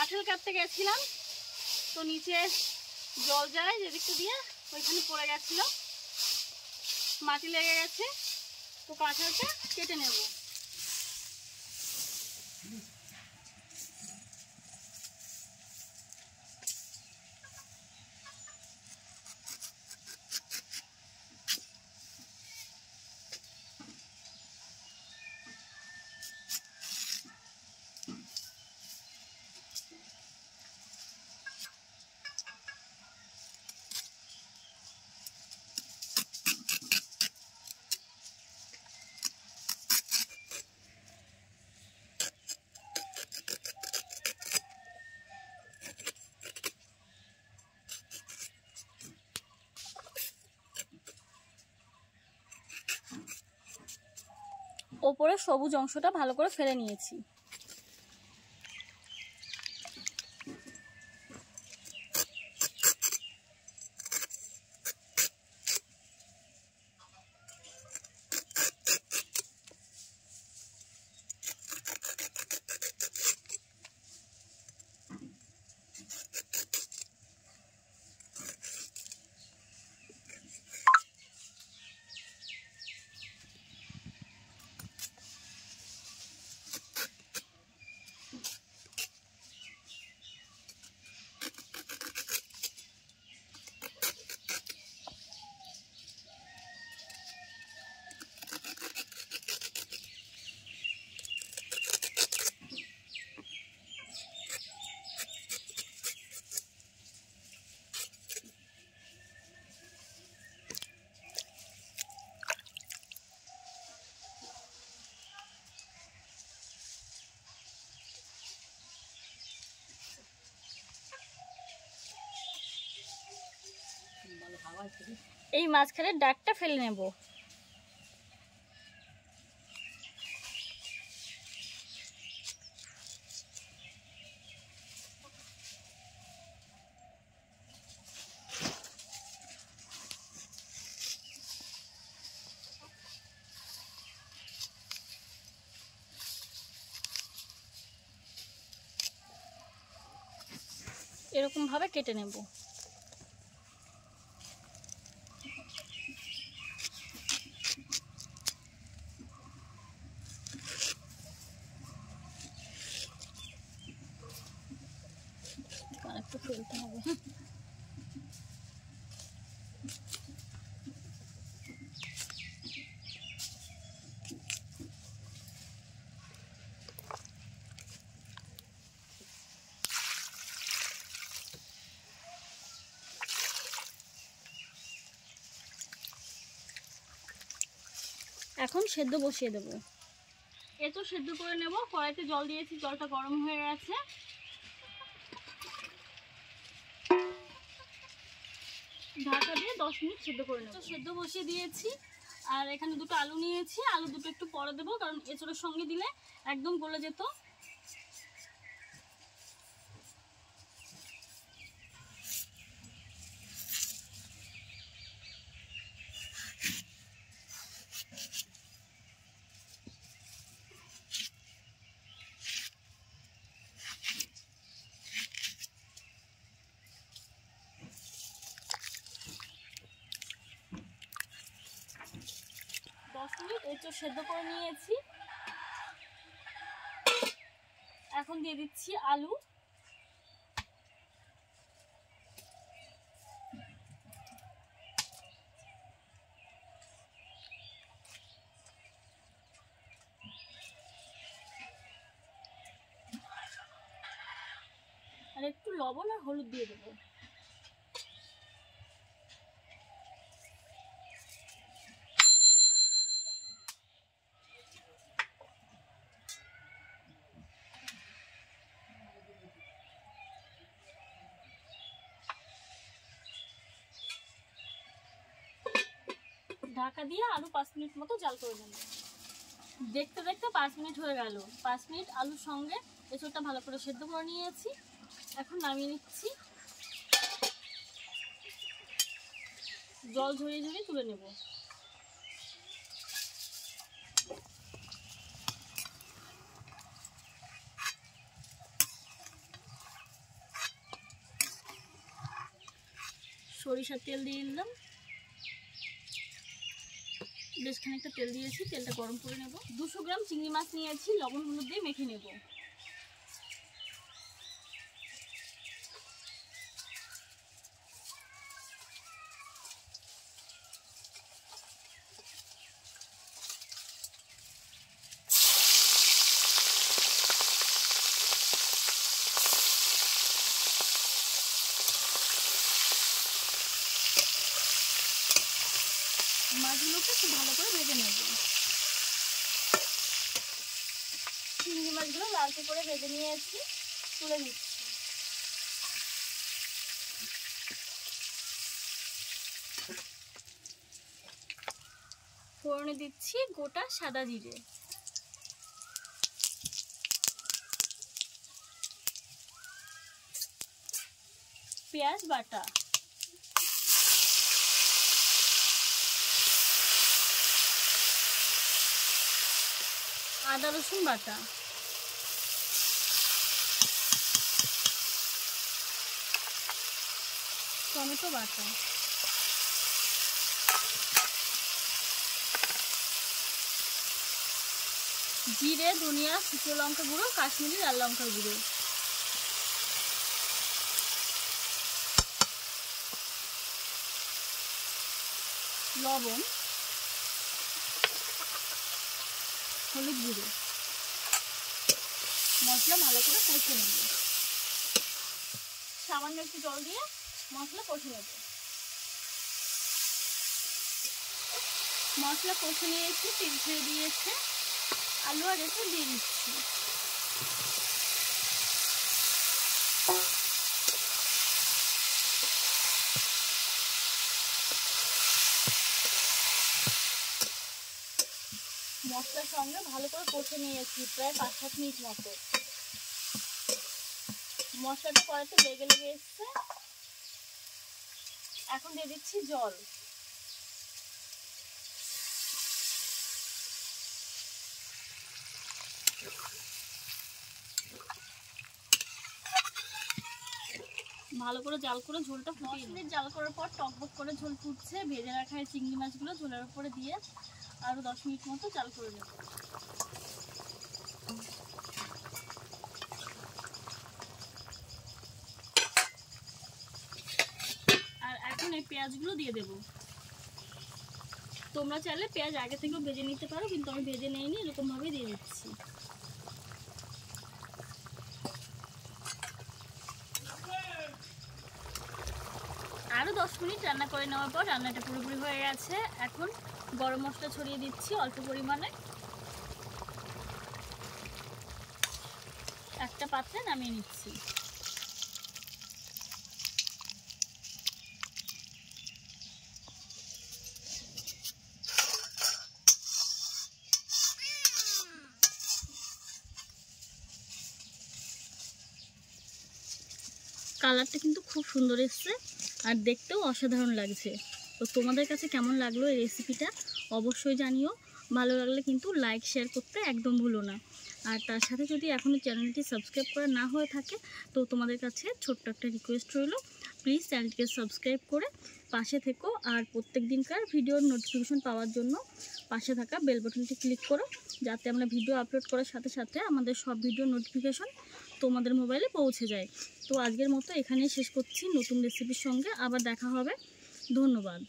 কাঁঠাল কাটতে গেছিলাম, তো নিচে জল যায় যেদিকটা দিয়ে ওইখানে পড়ে গেছিল, মাটি লেগে গেছে। তো কাঁঠালটা কেটে নেব। ওপরে সবুজ অংশটা ভালো করে ফেলে নিয়েছি। এই মাঝখানের ডাকটা ফেলে নেব। এরকম ভাবে কেটে নেব। একটু ফেলতে হবে। এখন সেদ্ধ বসিয়ে দেবো। এতো সেদ্ধ করে নেব। কড়াইতে জল দিয়েছি, জলটা গরম হয়ে গেছে। ঢাকা দিয়ে 10 মিনিট সেদ্ধ করে নেব। সেদ্ধ বসিয়ে দিয়েছি, আর এখানে দুটো আলু নিয়েছি। আলু দুটো একটু পরে দেবো, কারণ এঁচোড়ের সঙ্গে দিলে একদম গলে যেত। এঁচোড় সেদ্ধ করে নিয়েছি। এখন দিয়ে দিচ্ছি আলু। আর একটু লবণ আর হলুদ দিয়ে দেবো। ঢাকা দিয়ে আলু 5 মিনিট মতো জাল করে নেব। দেখতে দেখতে 5 মিনিট হয়ে গেল। 5 মিনিট আলুর সঙ্গে এঁচোড়টা ভালো করে সেদ্ধ করে নিয়েছি। এখন নামিয়ে নিচ্ছি। জল ঝরিয়ে ঝরিয়ে তুলে নেব। সরিষার তেল দিয়ে দিলাম, বেশ খানিকটা তেল দিয়েছি, তেলটা গরম করে নেব। 200 গ্রাম চিংড়ি মাছ নিয়েছি, লবণ হলুদ দিয়ে মেখে নেব। মাছগুলোকে খুব ভালো করে ভেজে নেব। চিংড়ি মাছগুলো লালচে করে ভেজে নিয়েছি, তুলে নিচ্ছি। ফোড়নে দিচ্ছি গোটা সাদা জিরে, পেঁয়াজ বাটা, আদা রসুন বাটা, টমেটো বাটা, জিরে, ধনিয়া, শুকনো লঙ্কা গুঁড়ো, কাশ্মীরি লাল লঙ্কার গুঁড়ো, লবণ, হলুদ গুঁড়ো, মশলা ভালো করে কষে নেব। সামান্য একটু জল দিয়ে মশলা কষে নেব। মশলা কষে নিয়েছি, তেল ছেড়ে দিয়েছে, আলু আর এসে দিয়ে দিচ্ছি। মশলার সঙ্গে ভালো করে কষে নিয়েছি প্রায় 5-7 মিনিট মতো। মশলাটা কড়াইতে লেগে লেগে এসছে, এখন দিয়ে দিচ্ছি জল। ভালো করে জাল করে ঝোলটা ফুটিয়ে জাল করার পর টকবক করে ঝোল ফুটছে। ভেজে রাখা চিংড়ি মাছগুলো ঝোলের উপরে দিয়ে আরো 10 মিনিট মতো জাল করে নেব। আর এখন এই পেঁয়াজগুলো দিয়ে দেব। তোমরা চাইলে পেঁয়াজ আগে থেকেও ভেজে নিতে পারো, কিন্তু আমি ভেজে নেইনি, এরকম ভাবে দিয়ে দিচ্ছি। আরো 10 মিনিট রান্না করে নেওয়ার পর রান্নাটা পুরোপুরি হয়ে গেছে। এখন গরম মশলা ছড়িয়ে দিচ্ছি অল্প পরিমাণে। একটা পাত্রে নামিয়ে নিচ্ছি। কালারটা কিন্তু খুব সুন্দর এসছে আর দেখতেও অসাধারণ লাগছে। তো তোমাদের কাছে কেমন লাগলো এই রেসিপিটা অবশ্যই জানিও। ভালো লাগলে কিন্তু লাইক শেয়ার করতে একদম ভুলো না। আর তার সাথে যদি এখনও চ্যানেলটি সাবস্ক্রাইব করা না হয়ে থাকে তো তোমাদের কাছে ছোট্ট একটা রিকোয়েস্ট রইল, প্লিজ চ্যানেলটিকে সাবস্ক্রাইব করে পাশে থেকো। আর প্রত্যেক দিনকার ভিডিওর নোটিফিকেশন পাওয়ার জন্য পাশে থাকা বেল বাটনটি ক্লিক করো, যাতে আমরা ভিডিও আপলোড করার সাথে সাথে আমাদের সব ভিডিও নোটিফিকেশন তোমাদের মোবাইলে পৌঁছে যায়। তো আজকের মতো এখানেই শেষ করছি। নতুন রেসিপির সঙ্গে আবার দেখা হবে। ধন্যবাদ।